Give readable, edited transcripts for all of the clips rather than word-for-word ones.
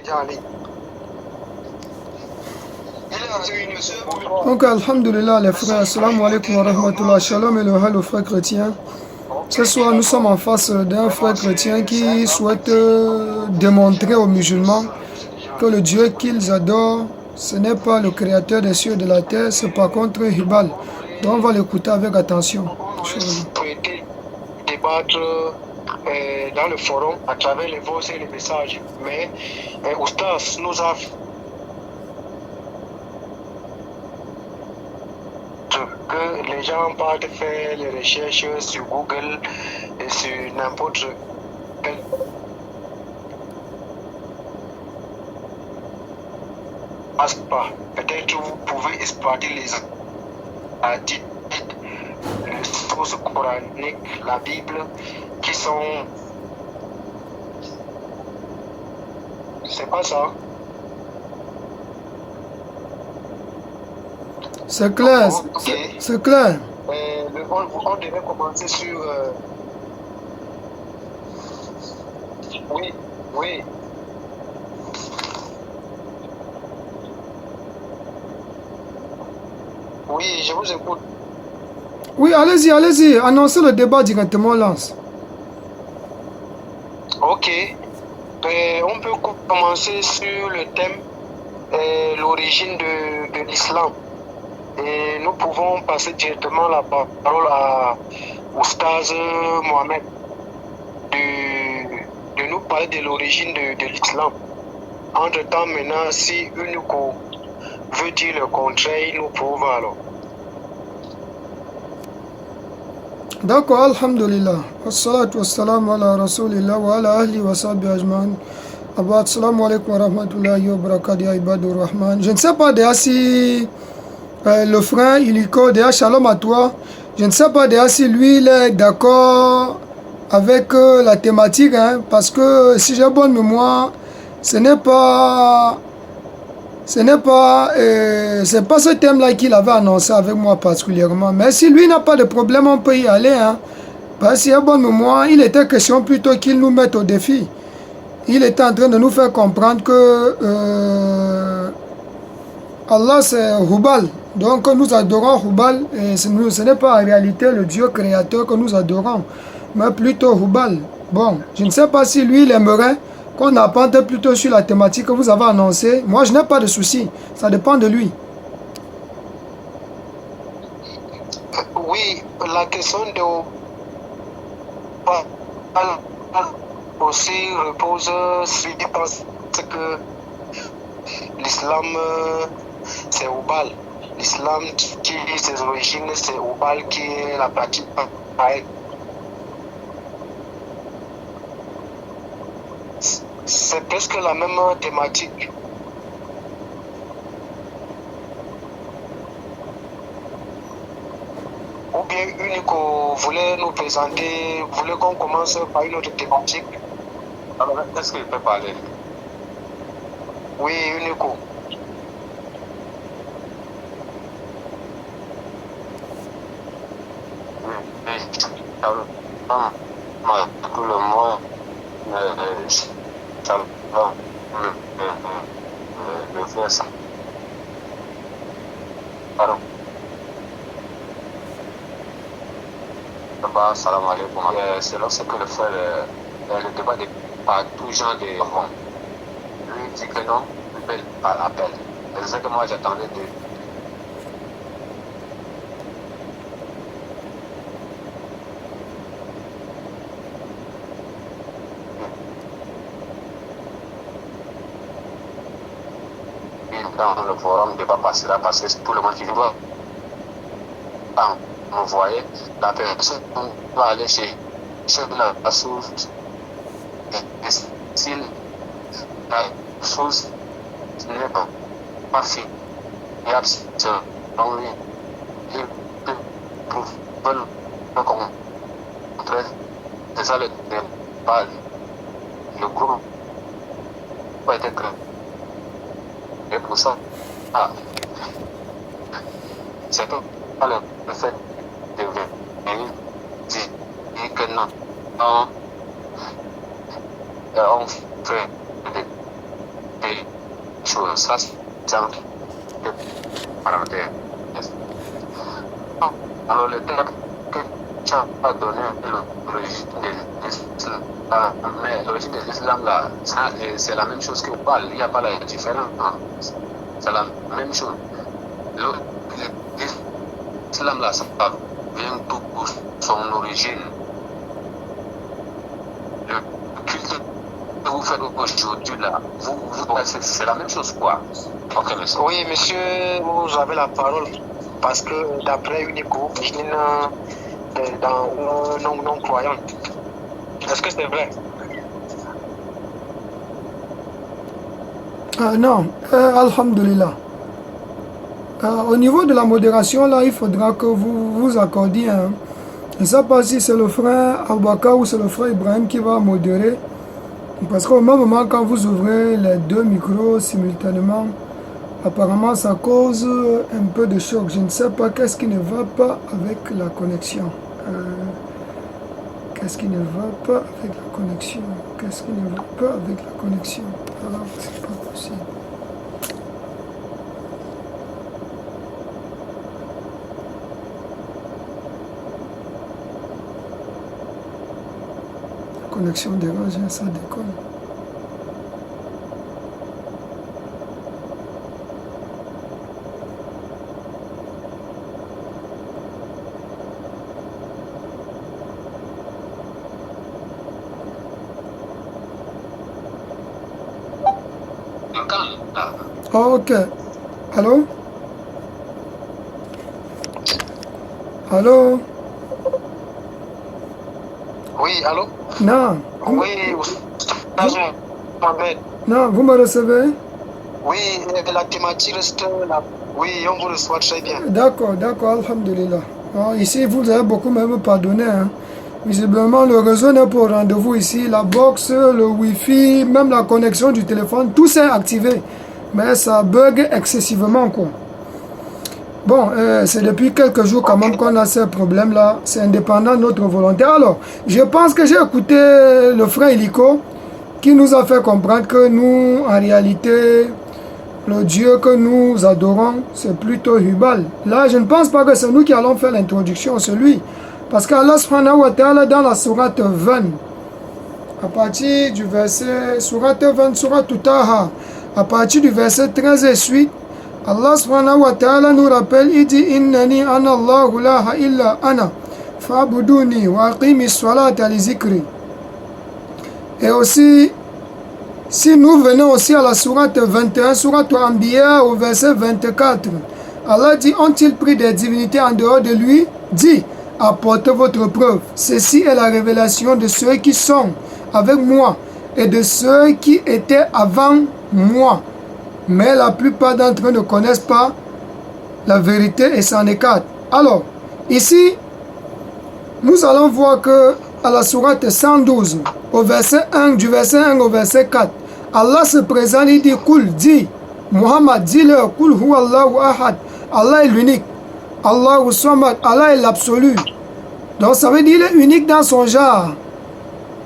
déjà en ligne. Il est avec une sœur. Donc, alhamdulillah, les frères, assalamu alaikum wa rahmatullah, shalom et le hal aux frères chrétiens. Ce soir, nous sommes en face d'un frère chrétien qui souhaite démontrer aux musulmans que le Dieu qu'ils adorent, ce n'est pas le créateur des cieux et de la terre, c'est par contre Hubal. Donc, on va l'écouter avec attention. On souhaiter débattre dans le forum à travers les voix et les messages. Mais Oustas nous a que les gens partent faire les recherches sur Google et sur n'importe quel pas. Peut-être vous pouvez exploiter les hadiths, les sources coraniques, la Bible, qui sont... C'est pas ça. C'est clair, Okay. c'est clair. On devait commencer sur... Oui, oui. Oui, je vous écoute. Oui, allez-y, annoncez le débat directement, Lance. Ok. On peut commencer sur le thème l'origine de l'islam. Et nous pouvons passer directement la parole à Oustaz Mohamed de nous parler de l'origine de l'islam. Entre-temps, maintenant, si Unico veut dire le contraire, nous pouvons alors. D'accord, alhamdulillah. Wassalatu wassalamu ala rasulillah wa ala ahli wa sahbihi ajma'in. Assalamu alaikum wa rahmatullahi wa barakatuh ya ibadur rahman. Je ne sais pas déjà si le frère Iliko, déjà shalom à toi. Je ne sais pas déjà si lui il est d'accord avec la thématique, hein, parce que si j'ai bonne mémoire, c'est pas ce thème-là qu'il avait annoncé avec moi particulièrement. Mais si lui n'a pas de problème, on peut y aller. Hein. Parce que si j'ai bonne mémoire, il était question plutôt qu'il nous mette au défi. Il était en train de nous faire comprendre que Allah c'est Hubal. Donc nous adorons Hubal. Et ce n'est pas en réalité le Dieu créateur que nous adorons, mais plutôt Hubal. Bon, je ne sais pas si lui il aimerait qu'on apporte plutôt sur la thématique que vous avez annoncée. Moi, je n'ai pas de souci. Ça dépend de lui. Oui, la question de aussi repose sur des pensées que l'islam c'est Hubal. L'islam qui ses origines c'est Hubal qui est la pratique pareille. C'est presque la même thématique. Ou bien Unico voulait nous présenter, voulait qu'on commence par une autre thématique. Alors, est-ce qu'il peut parler? Oui, Unico. Tout le monde le fait ça. Pardon. Salam alaikum. C'est lorsque le frère, le débat de par tout genre de bon. Lui dit que non, il appelle. C'est ça que moi j'attendais de. Dans le forum, le débat passera parce que tout le monde qui doit envoyer, la personne va aller chez la source. Si la source n'est pas fiable, selon lui, il peut prouver le contraire. C'est ça le débat. Le groupe va être créé. Et pour ça, c'est pas le fait de venir dire que non, on fait des débat. chose. Ça, c'est un parenthèse. Alors, le terme que tu as donné, l'origine de l'islam, mais l'origine de l'islam, là, c'est la même chose que vous parlez. Il n'y a pas la différence. C'est la même chose. L'islam, là, ça vient tout pour son origine. Le culte que vous faites aujourd'hui, là, c'est la même chose, quoi. Ok, monsieur. Oui, monsieur, vous avez la parole. Parce que d'après une origine dans un non-croyant. Est-ce que c'est vrai? Non, alhamdulillah. Au niveau de la modération, là, il faudra que vous vous accordiez. Je ne sais pas si c'est le frère Abouaka ou c'est le frère Ibrahim qui va modérer. Parce qu'au même moment, quand vous ouvrez les deux micros simultanément, apparemment, ça cause un peu de choc. Je ne sais pas qu'est-ce qui ne va pas avec la connexion. Qu'est-ce qui ne va pas avec la connexion? Qu'est-ce qui ne va pas avec la connexion? Alors, c'est pas possible. La connexion dérange, ça déconne. Ok. Allô? Allô? Oui, allô? Non. Oui, non, vous me recevez? Oui, la thématique reste là. Oui, on vous reçoit très bien. D'accord, alhamdulillah. Ici, vous avez beaucoup même pardonné. Visiblement, le réseau n'est pas au rendez-vous ici. La box, le wifi, même la connexion du téléphone, tout s'est activé. Mais ça bug excessivement, quoi. Bon, c'est depuis quelques jours quand même qu'on a ces problèmes-là. C'est indépendant de notre volonté. Alors, je pense que j'ai écouté le frère Illico qui nous a fait comprendre que nous, en réalité, le Dieu que nous adorons, c'est plutôt Hubal. Là, je ne pense pas que c'est nous qui allons faire l'introduction, c'est lui. Parce qu'Allah subhanahu wa ta'ala dans la sourate 20, à partir du verset, sourate 20, sourate Taha, à partir du verset 13 et suite, Allah subhanahu wa ta'ala nous rappelle, il dit Innani ana Allahu la illa ana fa'buduni wa aqimi salata li zikri. Et aussi, si nous venons aussi à la sourate 21, sourate Anbiya au verset 24, Allah dit, ont-ils pris des divinités en dehors de lui? Dit, apportez votre preuve. Ceci est la révélation de ceux qui sont avec moi et de ceux qui étaient avant moi. Mais la plupart d'entre eux ne connaissent pas la vérité et s'en écartent. Alors, ici, nous allons voir que à la sourate 112, au verset 1, du verset 1 au verset 4, Allah se présente, il dit, Kul, dit, Muhammad, dis-leur, Kul huwa Allahu ahad, Allah est l'unique, Allahu samad, Allah est l'absolu. Donc ça veut dire qu'il est unique dans son genre.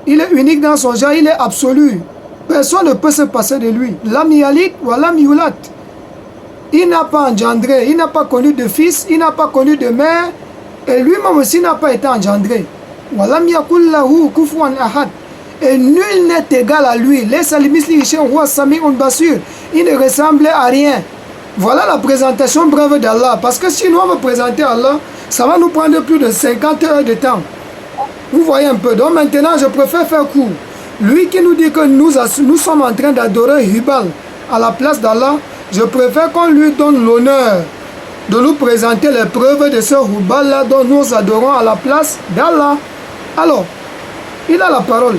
Il est unique dans son genre, il est absolu. Personne ne peut se passer de lui. Lam yalid wa lam yulat. Il n'a pas engendré, il n'a pas connu de fils, il n'a pas connu de mère, et lui-même aussi n'a pas été engendré. Wa lam yakul lahu kufuwan ahad. Et nul n'est égal à lui. Il ne ressemble à rien. Voilà la présentation brève d'Allah. Parce que si nous on veut présenter Allah, ça va nous prendre plus de 50 heures de temps. Vous voyez un peu. Donc maintenant, je préfère faire court. Lui qui nous dit que nous sommes en train d'adorer Hubal à la place d'Allah, je préfère qu'on lui donne l'honneur de nous présenter les preuves de ce Hubal-là dont nous adorons à la place d'Allah. Alors, il a la parole.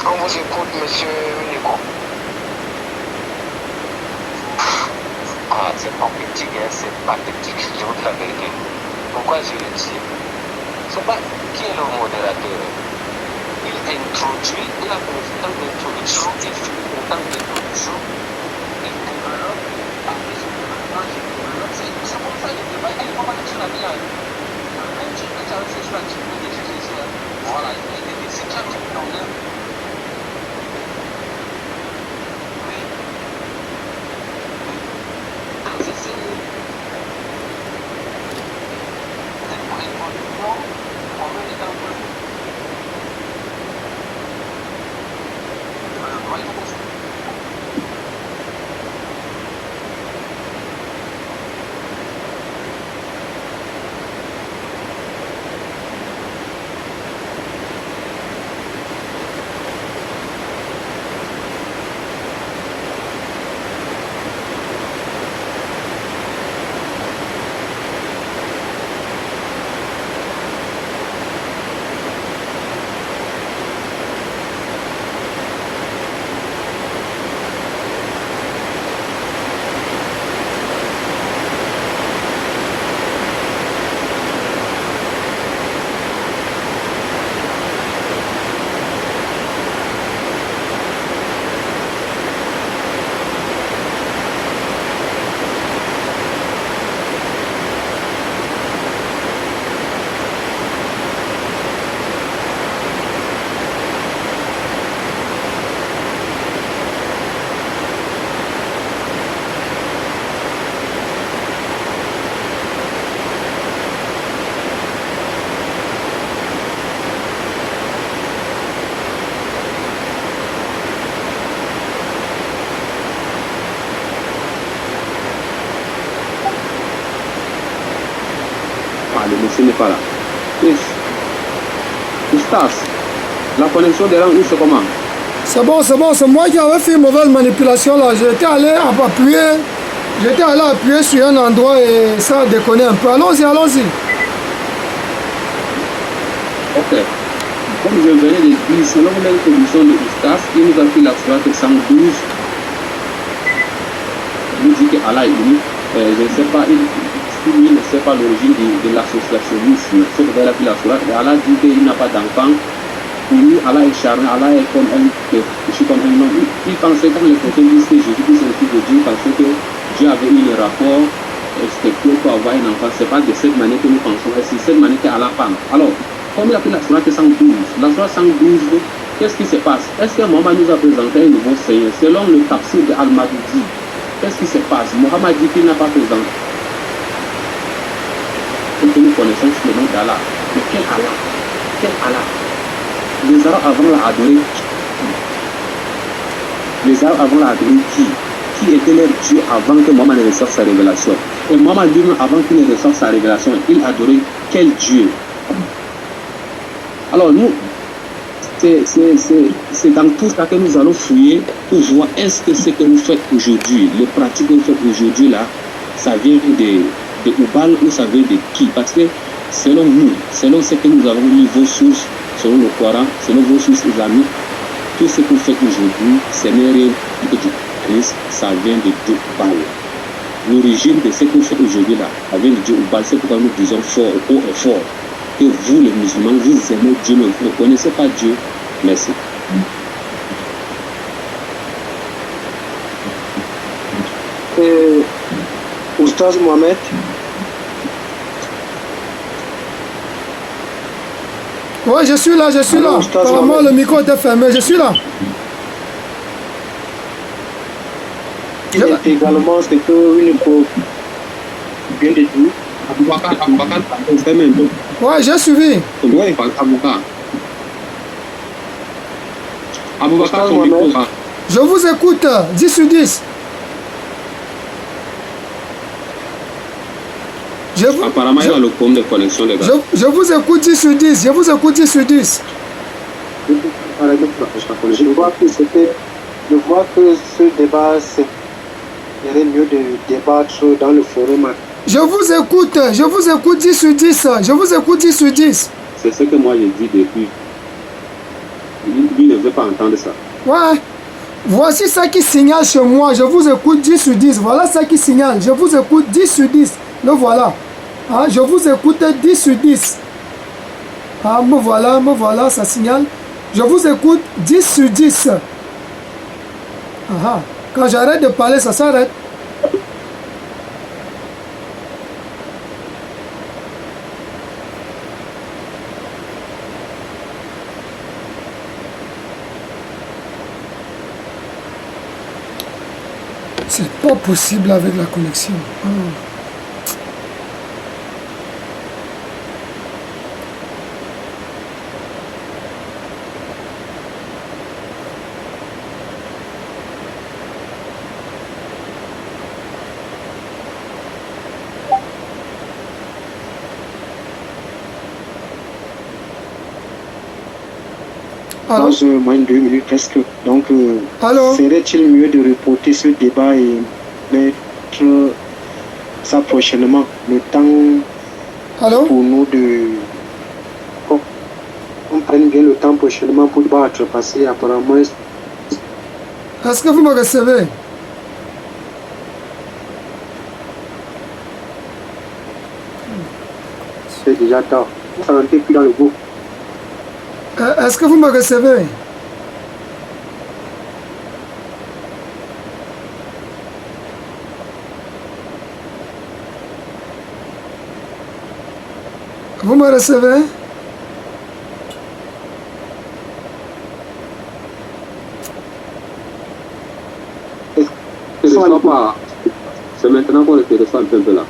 On vous écoute, monsieur Nico. Ah, c'est pathétique, hein, c'est pathétique, je vous dis la vérité. Pourquoi je le dis? C'est pas qui est le modérateur. Il introduit, il a fait le temps d'introduction, il fait le temps d'introduction, il développe, c'est comme ça le débat, il n'est pas mal sur la vie. Même si tu as fait sur la Voilà, c'est ça qui nous donne. Le monsieur n'est pas là. Oustas, la connexion des langues, c'est comment? C'est bon, c'est moi qui avais fait une mauvaise manipulation là. J'étais allé appuyer sur un endroit et ça a déconné un peu. Allons-y. Ok. Comme je venais de dire, selon l'introduction de Oustas, il nous a pris la sourate 112. Il nous dit que Allah est unique. Je ne sais pas, lui ne sait pas l'origine de l'associationnisme. Sauf qu'il a pris la sourate. Allah dit qu'il n'a pas d'enfant. Pour lui, Allah est charmé, Allah est comme un homme. Il pensait, comme les chrétiens disent que Jésus-Christ est le fils de Dieu, parce que Dieu avait eu le rapport sexuel pour avoir un enfant. Ce n'est pas de cette manière que nous pensons, c'est cette manière qu'Allah parle. Alors, comme il a pris la sourate 112, la sourate 112, qu'est-ce qui se passe? Est-ce que Mohammed nous a présenté un nouveau Seigneur? Selon le tafsir de Al-Madoudi, qu'est-ce qui se passe? Mohammed dit qu'il n'a pas présenté. Et que nous connaissons le nom d'Allah. Mais quel Allah? Quel Allah? Les Arabes avant l'a adoré. Les Arabes avant l'a adoré qui? Qui était leur Dieu avant que Mohammed ne reçoive sa révélation? Et Mohammed lui-même, avant qu'il ne reçoive sa révélation, il adorait quel Dieu? Alors nous, c'est dans tout ça que nous allons fouiller pour voir est-ce que ce que nous faites aujourd'hui, les pratiques que nous faites aujourd'hui là, ça vient de Oubal ou ça vient de qui? Parce que selon nous, selon ce que nous avons mis vos sources, selon le Coran, selon vos sources islamiques, tout ce que vous faites aujourd'hui, ce n'est rien que du Christ, ça vient de Dieu Oubal. L'origine de ce que vous faites aujourd'hui là, ça vient de Dieu Oubal. C'est pourquoi nous disons fort, haut et fort, que vous les musulmans, vous aimez Dieu, mais vous ne connaissez pas Dieu. Merci. Oustaz Mohamed. Oui, je suis là. Apparemment, le micro était fermé. Je suis là. Il est également ce que une époque vient de dire. Oui, j'ai suivi. Je vous écoute. 10 sur 10. Apparemment, il y a le problème de connexion, les gars. Je vous écoute 10 sur 10. Je vois que ce débat, serait mieux de débattre dans le forum. Je vous écoute 10 sur 10. C'est ce que moi j'ai dit depuis. Lui ne veut pas entendre ça. Ouais. Voici ça qui signale chez moi. Je vous écoute 10 sur 10. Voilà ça qui signale. Je vous écoute 10 sur 10. Le voilà. Ah, je vous écoute 10 sur 10. Ah, me voilà, ça signale. Je vous écoute 10 sur 10. Ah, quand j'arrête de parler, ça s'arrête. C'est pas possible avec la connexion. Dans moins de 2 minutes presque. Donc, serait-il mieux de reporter ce débat et mettre ça prochainement? Le temps pour nous de... On prenne bien le temps prochainement pour battre, parce qu'apparemment... Est-ce que vous me recevez? C'est déjà tard. Ça rentre plus dans le groupe. Est-ce que vous me recevez? Vous me recevez? C'est maintenant qu'on le téléphone un peu là.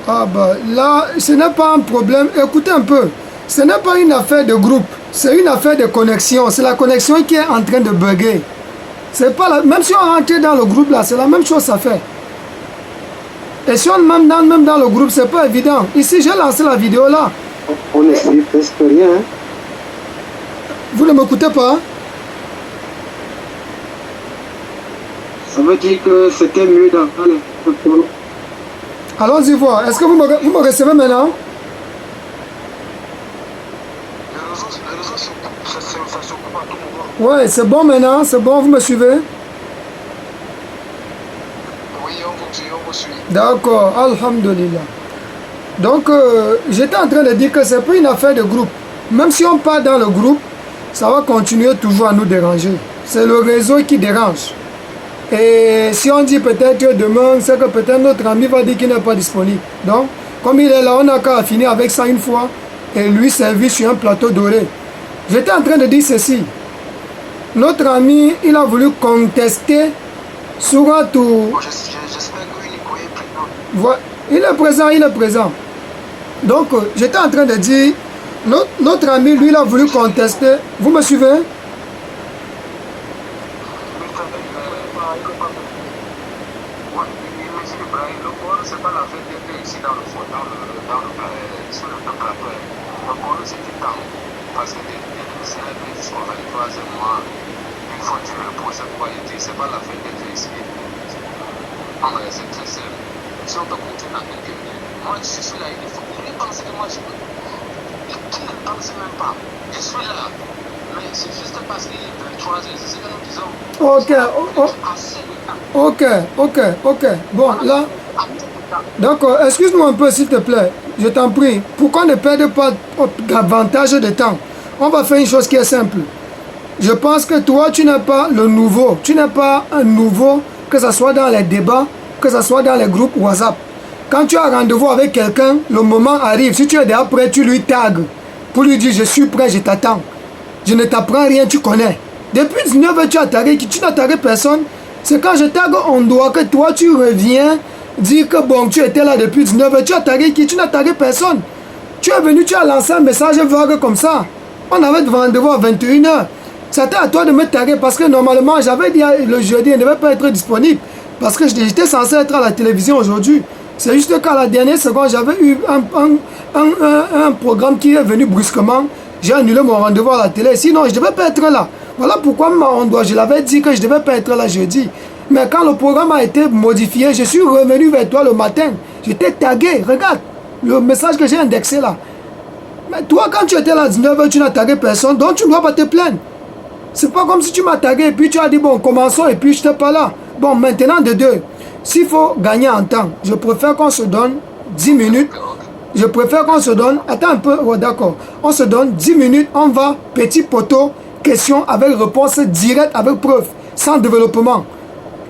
Ah bah là, ce n'est pas un problème. Écoutez un peu. Ce n'est pas une affaire de groupe. C'est une affaire de connexion. C'est la connexion qui est en train de bugger. C'est pas la... Même si on rentre dans le groupe là, c'est la même chose à faire. Et si on même dans le groupe, c'est pas évident. Ici, j'ai lancé la vidéo là. On ne sait presque rien. Hein? Vous ne m'écoutez pas? Ça veut dire que c'était mieux dans le... Allons-y voir. Est-ce que vous me recevez maintenant? Ouais, c'est bon maintenant, c'est bon, vous me suivez? Oui, on vous suit. D'accord, alhamdulillah. Donc, j'étais en train de dire que c'est pas une affaire de groupe. Même si on part dans le groupe, ça va continuer toujours à nous déranger. C'est le réseau qui dérange. Et si on dit peut-être que demain, c'est que peut-être notre ami va dire qu'il n'est pas disponible. Donc, comme il est là, on n'a qu'à finir avec ça une fois et lui servir sur un plateau doré. J'étais en train de dire ceci. Notre ami, il a voulu contester Souratou. J'espère que Nico est présent. Il est présent. Donc, j'étais en train de dire, notre ami, lui, il a voulu contester. Vous me suivez? C'est pas la fête d'être ici dans le sur le plateau. Le pôle c'est du temps. Parce que des célèbres qui sont venus 3 mois, une fois tu le poses, c'est pas la fête d'être ici. Non, mais c'est très simple. Si on peut continuer dans quelques minutes, moi je suis là, il faut lui penser que moi je peux. Qui ne pense même pas. Je suis là. Mais c'est juste parce qu'il est 23 heures, c'est ce que nous disons. Ok. Bon, là... D'accord, excuse-moi un peu s'il te plaît, je t'en prie. Pourquoi ne perdre pas davantage de temps? On va faire une chose qui est simple. Je pense que toi, tu n'es pas le nouveau. Tu n'es pas un nouveau, que ce soit dans les débats, que ce soit dans les groupes WhatsApp. Quand tu as rendez-vous avec quelqu'un, le moment arrive. Si tu es déjà prêt, tu lui tagues pour lui dire je suis prêt, je t'attends. Je ne t'apprends rien, tu connais. Depuis 19h, tu n'as tagué personne. C'est quand je tague on doit que toi, tu reviens dire que bon, tu étais là depuis 19h. Tu as tagué qui? Tu n'as tagué personne. Tu es venu, tu as lancé un message vague comme ça. On avait rendez-vous à 21h. C'était à toi de me taguer parce que normalement, j'avais dit le jeudi, il ne devait pas être disponible. Parce que j'étais censé être à la télévision aujourd'hui. C'est juste qu'à la dernière seconde, j'avais eu un programme qui est venu brusquement. J'ai annulé mon rendez-vous à la télé. Sinon, je ne devais pas être là. Voilà pourquoi je l'avais dit que je ne devais pas être là jeudi. Mais quand le programme a été modifié, je suis revenu vers toi le matin. Je t'ai tagué. Regarde le message que j'ai indexé là. Mais toi, quand tu étais là à 19h, tu n'as tagué personne. Donc, tu ne dois pas te plaindre. C'est pas comme si tu m'as tagué et puis tu as dit, bon, commençons et puis je n'étais pas là. Bon, maintenant de deux. S'il faut gagner en temps, je préfère qu'on se donne 10 minutes. Je préfère qu'on se donne... Attends un peu. Oh, d'accord. On se donne 10 minutes. On va, petit poteau, question avec réponse directe, avec preuve. Sans développement.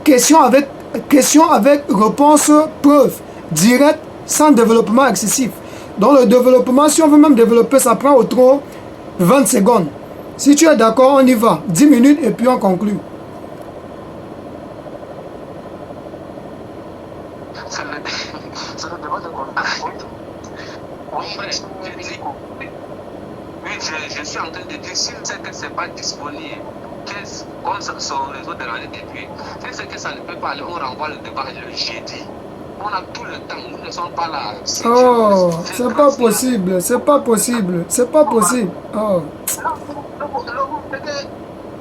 Question avec réponse, preuve. Direct, sans développement excessif. Dans le développement, si on veut même développer, ça prend au trop 20 secondes. Si tu es d'accord, on y va. 10 minutes et puis on conclut. je suis en train de dire, s'il sait que ce n'est pas disponible, comme son réseau de l'année depuis, s'il sait que ça ne peut pas aller, on renvoie le débat le jeudi. On a tout le temps, nous ne sommes pas là. Oh, c'est pas possible, c'est pas possible, c'est pas possible. Oh.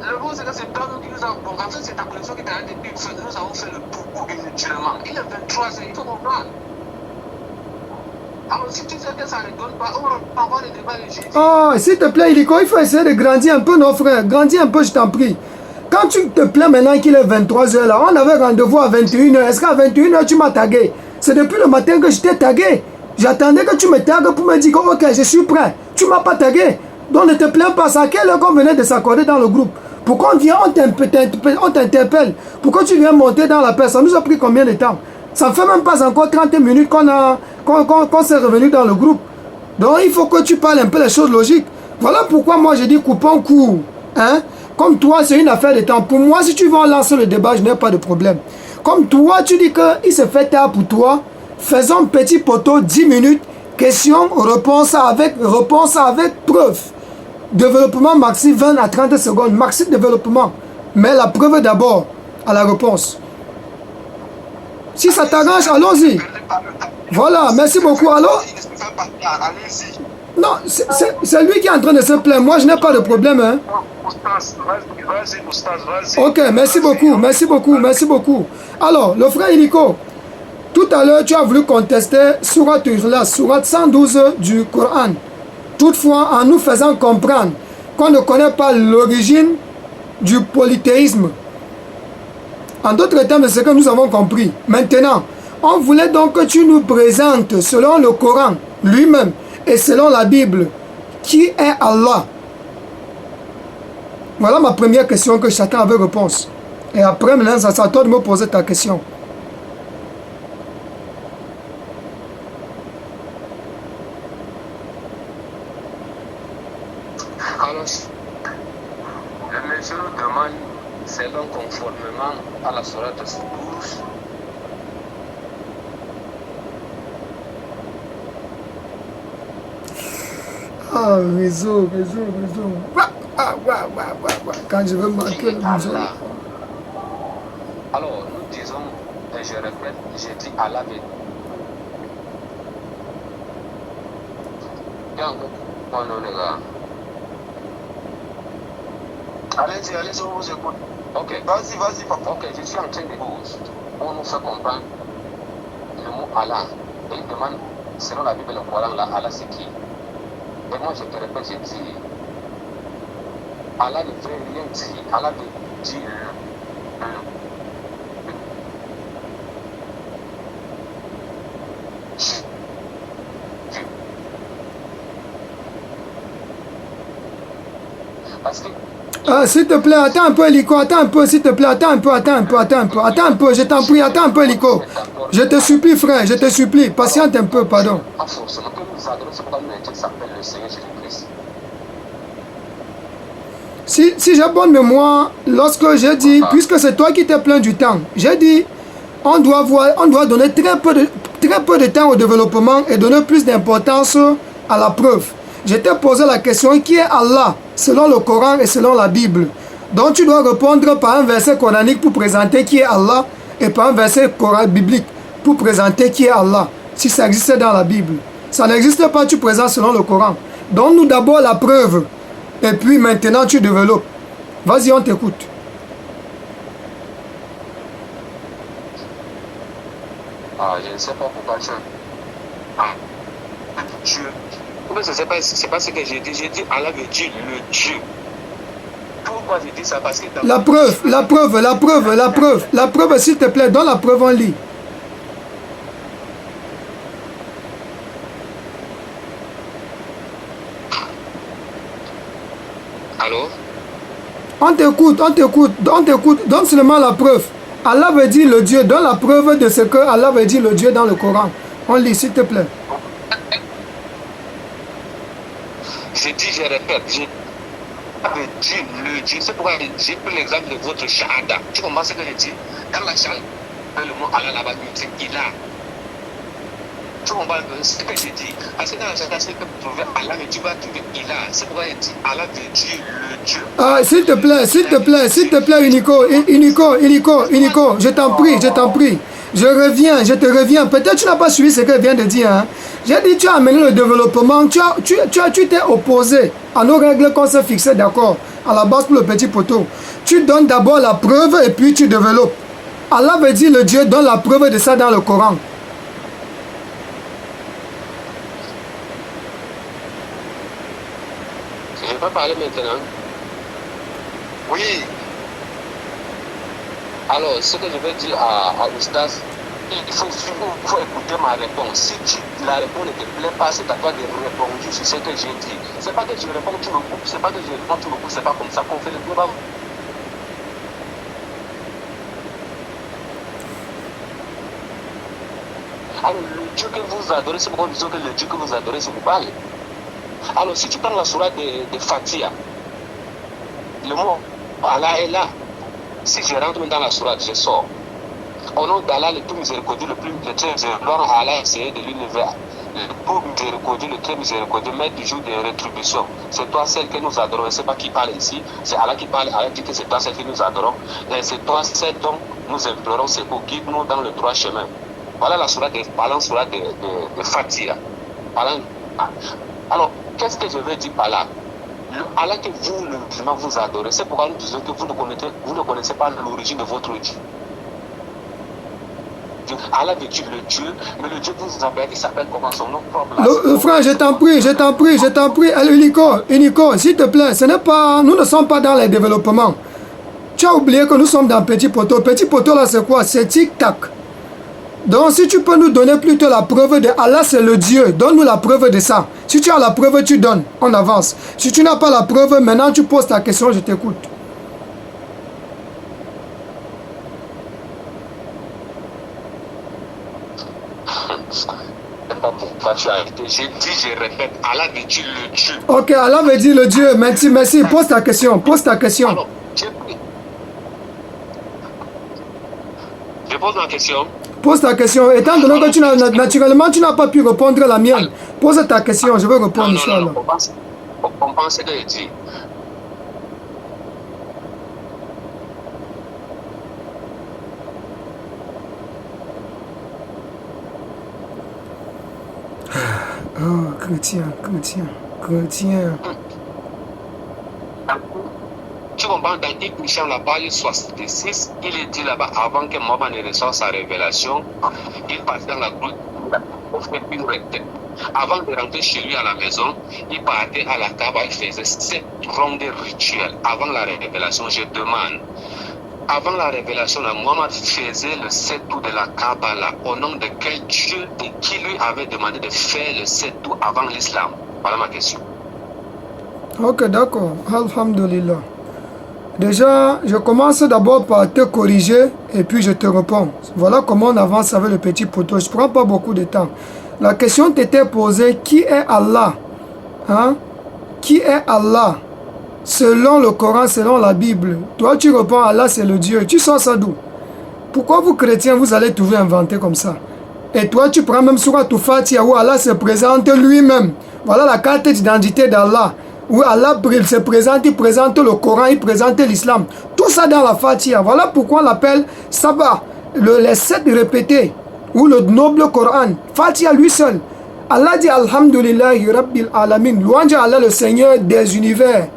Le bon, c'est que c'est toi qui nous avons. Bon, en fait, c'est ta connexion qui t'a depuis. Nous avons fait le bout inutilement. Il est 23 heures, il faut comprendre. Alors, si tu sais que ça ne donne pas, on renvoie le débat le jeudi. Oh, s'il te plaît, il faut essayer de grandir un peu, non, frère. Grandis un peu, je t'en prie. Quand tu te plains maintenant qu'il est 23h là, on avait rendez-vous à 21h. Est-ce qu'à 21h tu m'as tagué? C'est depuis le matin que je t'ai tagué. J'attendais que tu me tagues pour me dire que ok, je suis prêt. Tu m'as pas tagué. Donc ne te plains pas. C'est à quelle heure qu'on venait de s'accorder dans le groupe? Pourquoi on vient, on t'interpelle? Pourquoi tu viens monter dans la paix? Ça nous a pris combien de temps? Ça ne fait même pas encore 30 minutes qu'on s'est revenu dans le groupe. Donc il faut que tu parles un peu les choses logiques. Voilà pourquoi moi je dis coupons court. Hein? Comme toi, c'est une affaire de temps. Pour moi, si tu veux lancer le débat, je n'ai pas de problème. Comme toi, tu dis qu'il se fait tard pour toi, faisons petit poteau, 10 minutes, question, réponse avec preuve. Développement maxi 20 à 30 secondes, maxi développement. Mais la preuve d'abord à la réponse. Si ça t'arrange, allons-y. Voilà, merci beaucoup. Alors, non, c'est lui qui est en train de se plaindre. Moi, je n'ai pas de problème. Hein. Ok, merci beaucoup, merci beaucoup, merci beaucoup. Alors, le frère Iliko, tout à l'heure, tu as voulu contester Surat Ikhlas, Surat 112 du Coran. Toutefois, en nous faisant comprendre qu'on ne connaît pas l'origine du polythéisme. En d'autres termes, c'est ce que nous avons compris. Maintenant, on voulait donc que tu nous présentes, selon le Coran lui-même et selon la Bible, qui est Allah. Voilà ma première question que chacun avait réponse. Et après, maintenant, ça s'attend de me poser ta question. Alors, le monsieur nous demande, selon conformément à la Sourate 12, ah, réseau. Quand je veux marquer le réseau. Alors, nous disons, et je répète, j'ai dit Allah veut. Allez-y, on vous écoute. Ok. Vas-y, papa. Ok, je suis en train de vous. On nous fait comprendre le mot Allah. Et il demande, selon la Bible et le Coran, là, Allah c'est qui? Et moi je te répète, j'ai dit, Allah ne veut rien dire. Allah veut dire parce que s'il te plaît, attends un peu, Lico, attends un peu, s'il te plaît, attends un peu, je t'en prie, attends un peu, Lico. Je te supplie, frère, je te supplie, patiente un peu, pardon. Si j'ai bonne mémoire, lorsque j'ai dit, puisque c'est toi qui t'es plaint du temps, j'ai dit, on doit donner très peu de temps au développement et donner plus d'importance à la preuve. Je t'ai posé la question, qui est Allah, selon le Coran et selon la Bible? Donc tu dois répondre par un verset coranique pour présenter qui est Allah et par un verset biblique pour présenter qui est Allah, si ça existait dans la Bible. Ça n'existe pas, tu présentes selon le Coran. Donne-nous d'abord la preuve et puis maintenant tu développes. Vas-y, on t'écoute. Je ne sais pas pourquoi Dieu. C'est pas ce que j'ai dit. J'ai dit Allah veut dire le Dieu. Pourquoi j'ai dit ça? Parce que la preuve, s'il te plaît, donne la preuve en lit. Allô? On t'écoute, donne seulement la preuve. Allah veut dire le Dieu, donne la preuve de ce que Allah veut dire le Dieu dans le Coran. On lit, s'il te plaît. Je répète, Dieu, le Dieu, c'est pourquoi j'ai pris l'exemple de votre shahada. Tu comprends ce que je dis? Dans la shahada, le mot Allah là-bas, c'est il a. Tu comprends ce que je dis? Parce que dans la Genèse, tu peux trouver Allah, mais tu vas trouver Ilah. C'est pourquoi il dit Allah veut dire le Dieu. Ah, s'il te plaît, Unico, je t'en prie. Je te reviens. Peut-être tu n'as pas suivi ce que je viens de dire. Hein. J'ai dit, tu as amené le développement, tu t'es opposé à nos règles qu'on s'est fixées, d'accord, à la base pour le petit poteau. Tu donnes d'abord la preuve et puis tu développes. Allah veut dire le Dieu, donne la preuve de ça dans le Coran. Je vais pas parler maintenant. Oui. Alors, ce que je vais dire à Oustaz, il faut écouter ma réponse. Si la réponse ne te plaît pas, c'est à toi de répondre sur ce que j'ai dit. C'est pas que je réponds tout le groupe, c'est pas comme ça qu'on fait le débat. Alors, le Dieu que vous adorez, c'est pourquoi nous disons que le Dieu que vous adorez, c'est vous parler. Alors, si tu prends la sourate de Fatiha, le mot Allah est là. Si je rentre dans la sourate, je sors. Au nom d'Allah, le tout miséricordieux, le très miséricordieux, Allah essayé de l'univers. Le tout miséricordieux, le très miséricordieux, met toujours des rétributions. C'est toi celle que nous adorons. Ce n'est pas qui parle ici, c'est Allah qui parle. Allah dit que c'est toi celle que nous adorons. Et c'est toi celle dont nous implorons, c'est pour guide-nous dans le droit chemin. Voilà la sourate de Fatiha. Alors, qu'est-ce que je veux dire par là? Allah que vous, le musulman, vous adorez. C'est pourquoi nous disons que vous ne connaissez pas l'origine de votre Dieu. Allah veut dire le Dieu, mais le Dieu que vous appelez, il s'appelle comment son nom propre? Frère, je t'en prie. Unico, s'il te plaît, ce n'est pas, nous ne sommes pas dans les développements. Tu as oublié que nous sommes dans Petit Poteau. Petit Poteau, là, c'est quoi? C'est tic-tac. Donc, si tu peux nous donner plutôt la preuve de Allah, c'est le Dieu. Donne-nous la preuve de ça. Si tu as la preuve, tu donnes. On avance. Si tu n'as pas la preuve, maintenant tu poses ta question, je t'écoute. J'ai dit, je répète, Allah veut dire le Dieu. Ok, Allah veut dire le Dieu. Merci. Pose ta question. Alors, je pose ma question. Pose ta question. Étant donné que naturellement, tu n'as pas pu répondre à la mienne. Pose ta question, je vais répondre. Non, on pense que je dis. Oh, chrétien. Tu comprends, dans Ibn Hisham, la page 66, il est dit là-bas, avant que Mohammed ne reçoive sa révélation, il passe dans la grotte, il fait une retraite. Avant de rentrer chez lui à la maison, il partait à la Kaaba, il faisait 7 rondes rituelles. Avant la révélation, je demande, avant la révélation, Mohammed faisait le 7 tours de la Kaaba là, au nom de quel Dieu et qui lui avait demandé de faire le 7 tours avant l'islam? Voilà ma question. Ok, d'accord. Alhamdulillah. Déjà, je commence d'abord par te corriger et puis je te réponds. Voilà comment on avance avec le petit poteau. Je ne prends pas beaucoup de temps. La question t'était posée, qui est Allah? Hein? Qui est Allah? Selon le Coran, selon la Bible. Toi, tu réponds, Allah, c'est le Dieu. Tu sors ça d'où? Pourquoi vous, chrétiens, vous allez tout inventer comme ça? Et toi, tu prends même Sourate Fatiha où Allah se présente lui-même. Voilà la carte d'identité d'Allah. Où Allah se présente, il présente le Coran, il présente l'islam. Tout ça dans la Fatiha. Voilà pourquoi on l'appelle Sabah. Les 7 répétés. Ou le noble Coran. Fatiha lui seul. Allah dit Alhamdulillahi Rabbil Alamin. Louange à Allah, le Seigneur des univers.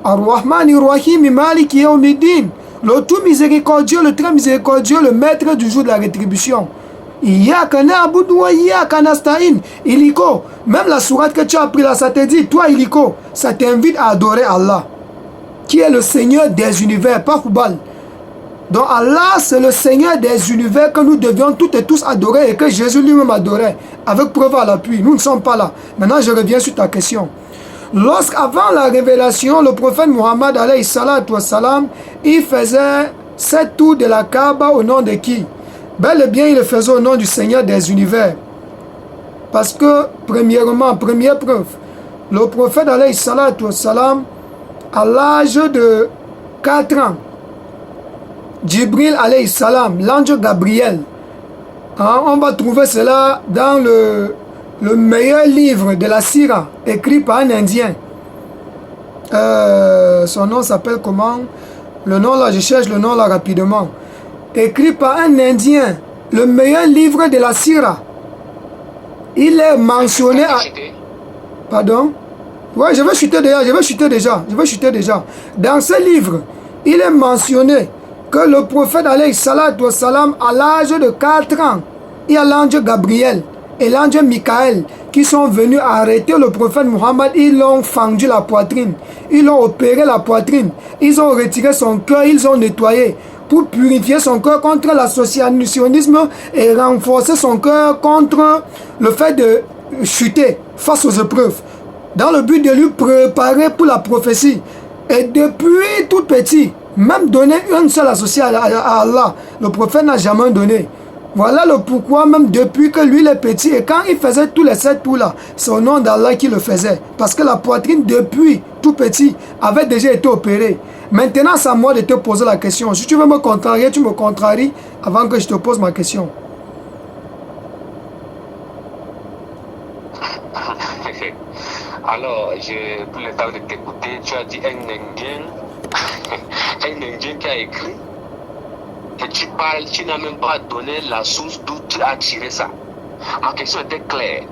Ar-Rahman Ar-Rahim Maliki Yawmiddin. Le tout miséricordieux, le très miséricordieux, le maître du jour de la rétribution. Iyyaka na'budu wa iyyaka nasta'in. Iliko, même la sourate que tu as pris là, ça te dit, toi Iliko, ça t'invite à adorer Allah, qui est le Seigneur des univers, pas Foubal. Donc Allah, c'est le Seigneur des univers que nous devions toutes et tous adorer et que Jésus lui-même adorait, avec preuve à l'appui. Nous ne sommes pas là. Maintenant, je reviens sur ta question. Lorsqu'avant la révélation, le prophète Muhammad, alayhi salatu wassalam, il faisait 7 tours de la Kaaba au nom de qui? Bel et bien, il le faisait au nom du Seigneur des univers. Parce que, premièrement, première preuve, le prophète, alayhi salatu wassalam, à l'âge de 4 ans, Jibril, alayhi salam, l'ange Gabriel, Hein, on va trouver cela dans le meilleur livre de la Sira, écrit par un Indien. Son nom s'appelle comment? Le nom là, je cherche le nom là rapidement. Écrit par un Indien, le meilleur livre de la Sira. Il est mentionné à... Pardon? Ouais, je vais chuter déjà. Dans ce livre, il est mentionné que le prophète alayhi salatu wassalam, à l'âge de 4 ans, il y a l'ange Gabriel et l'ange Michael qui sont venus arrêter le prophète Mohammed. Ils l'ont fendu la poitrine, ils l'ont opéré la poitrine, ils ont retiré son cœur, ils ont nettoyé pour purifier son cœur contre l'associationnisme et renforcer son cœur contre le fait de chuter face aux épreuves, dans le but de lui préparer pour la prophétie. Et depuis tout petit, même donner une seule associée à Allah, le prophète n'a jamais donné. Voilà le pourquoi, même depuis que lui il est petit, et quand il faisait tous les 7 tours là, c'est au nom d'Allah qui le faisait. Parce que la poitrine, depuis tout petit, avait déjà été opérée. Maintenant, c'est à moi de te poser la question. Si tu veux me contrarier, tu me contraries avant que je te pose ma question. Alors, j'ai pris le temps de t'écouter. Tu as dit un Indien, un Indien qui a écrit. Et tu parles, tu n'as même pas donné la source d'où tu as tiré ça. Ma question était claire.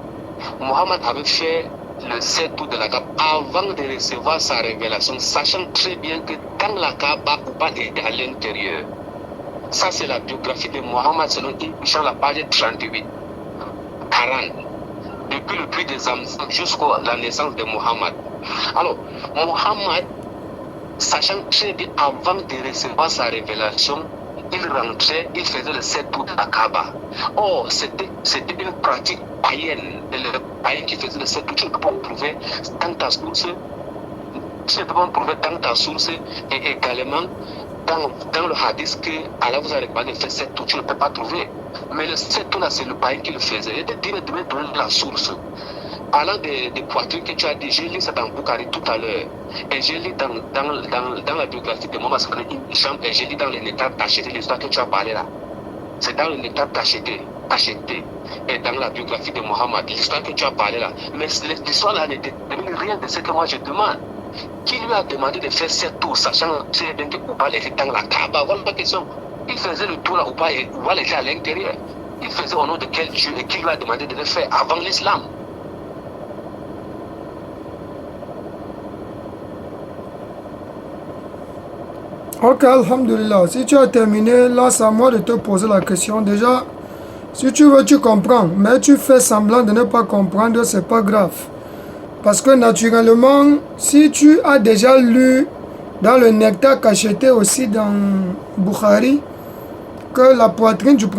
Mohammed avait fait le 7 août de la Kaaba avant de recevoir sa révélation, sachant très bien que dans la Kaaba, Ouba était à l'intérieur. Ça, c'est la biographie de Mohammed selon Ibn la page 38. 40. Depuis le puits des Zamzam jusqu'à la naissance de Mohammed. Alors, Mohammed, sachant très bien avant de recevoir sa révélation, il rentrait, il faisait le 7 août de la Kaaba. Or, c'était une pratique païenne. Le païen qui faisait le 7 août, tu ne peux pas prouver dans ta source. Tu ne peux pas prouver dans ta source. Et également, dans le hadith que Allah vous a recommandé de faire 7 août, tu ne peux pas trouver. Mais le 7 août, c'est le païen qui le faisait. Il te dit de me donner la source. Parlant des poitrines que tu as dit, j'ai lu ça dans Bukhari tout à l'heure. Et j'ai lu dans la biographie de Mohammed et j'ai lu dans le Nétab d'acheter l'histoire que tu as parlé là. C'est dans le Nétab d'acheter. Et dans la biographie de Mohammed, l'histoire que tu as parlé là. Mais l'histoire là n'était rien de ce que moi je demande. Qui lui a demandé de faire 7 tours, sachant très bien que Oubal était dans la Kaaba? Voilà la question. Il faisait le tour là, Oubal était à l'intérieur. Il faisait au nom de quel Dieu et qui lui a demandé de le faire avant l'islam? Ok, alhamdulillah. Si tu as terminé, là, c'est à moi de te poser la question. Déjà, si tu veux, tu comprends. Mais tu fais semblant de ne pas comprendre, c'est pas grave. Parce que naturellement, si tu as déjà lu dans le Nectar cacheté aussi dans Bukhari, que la poitrine du prophète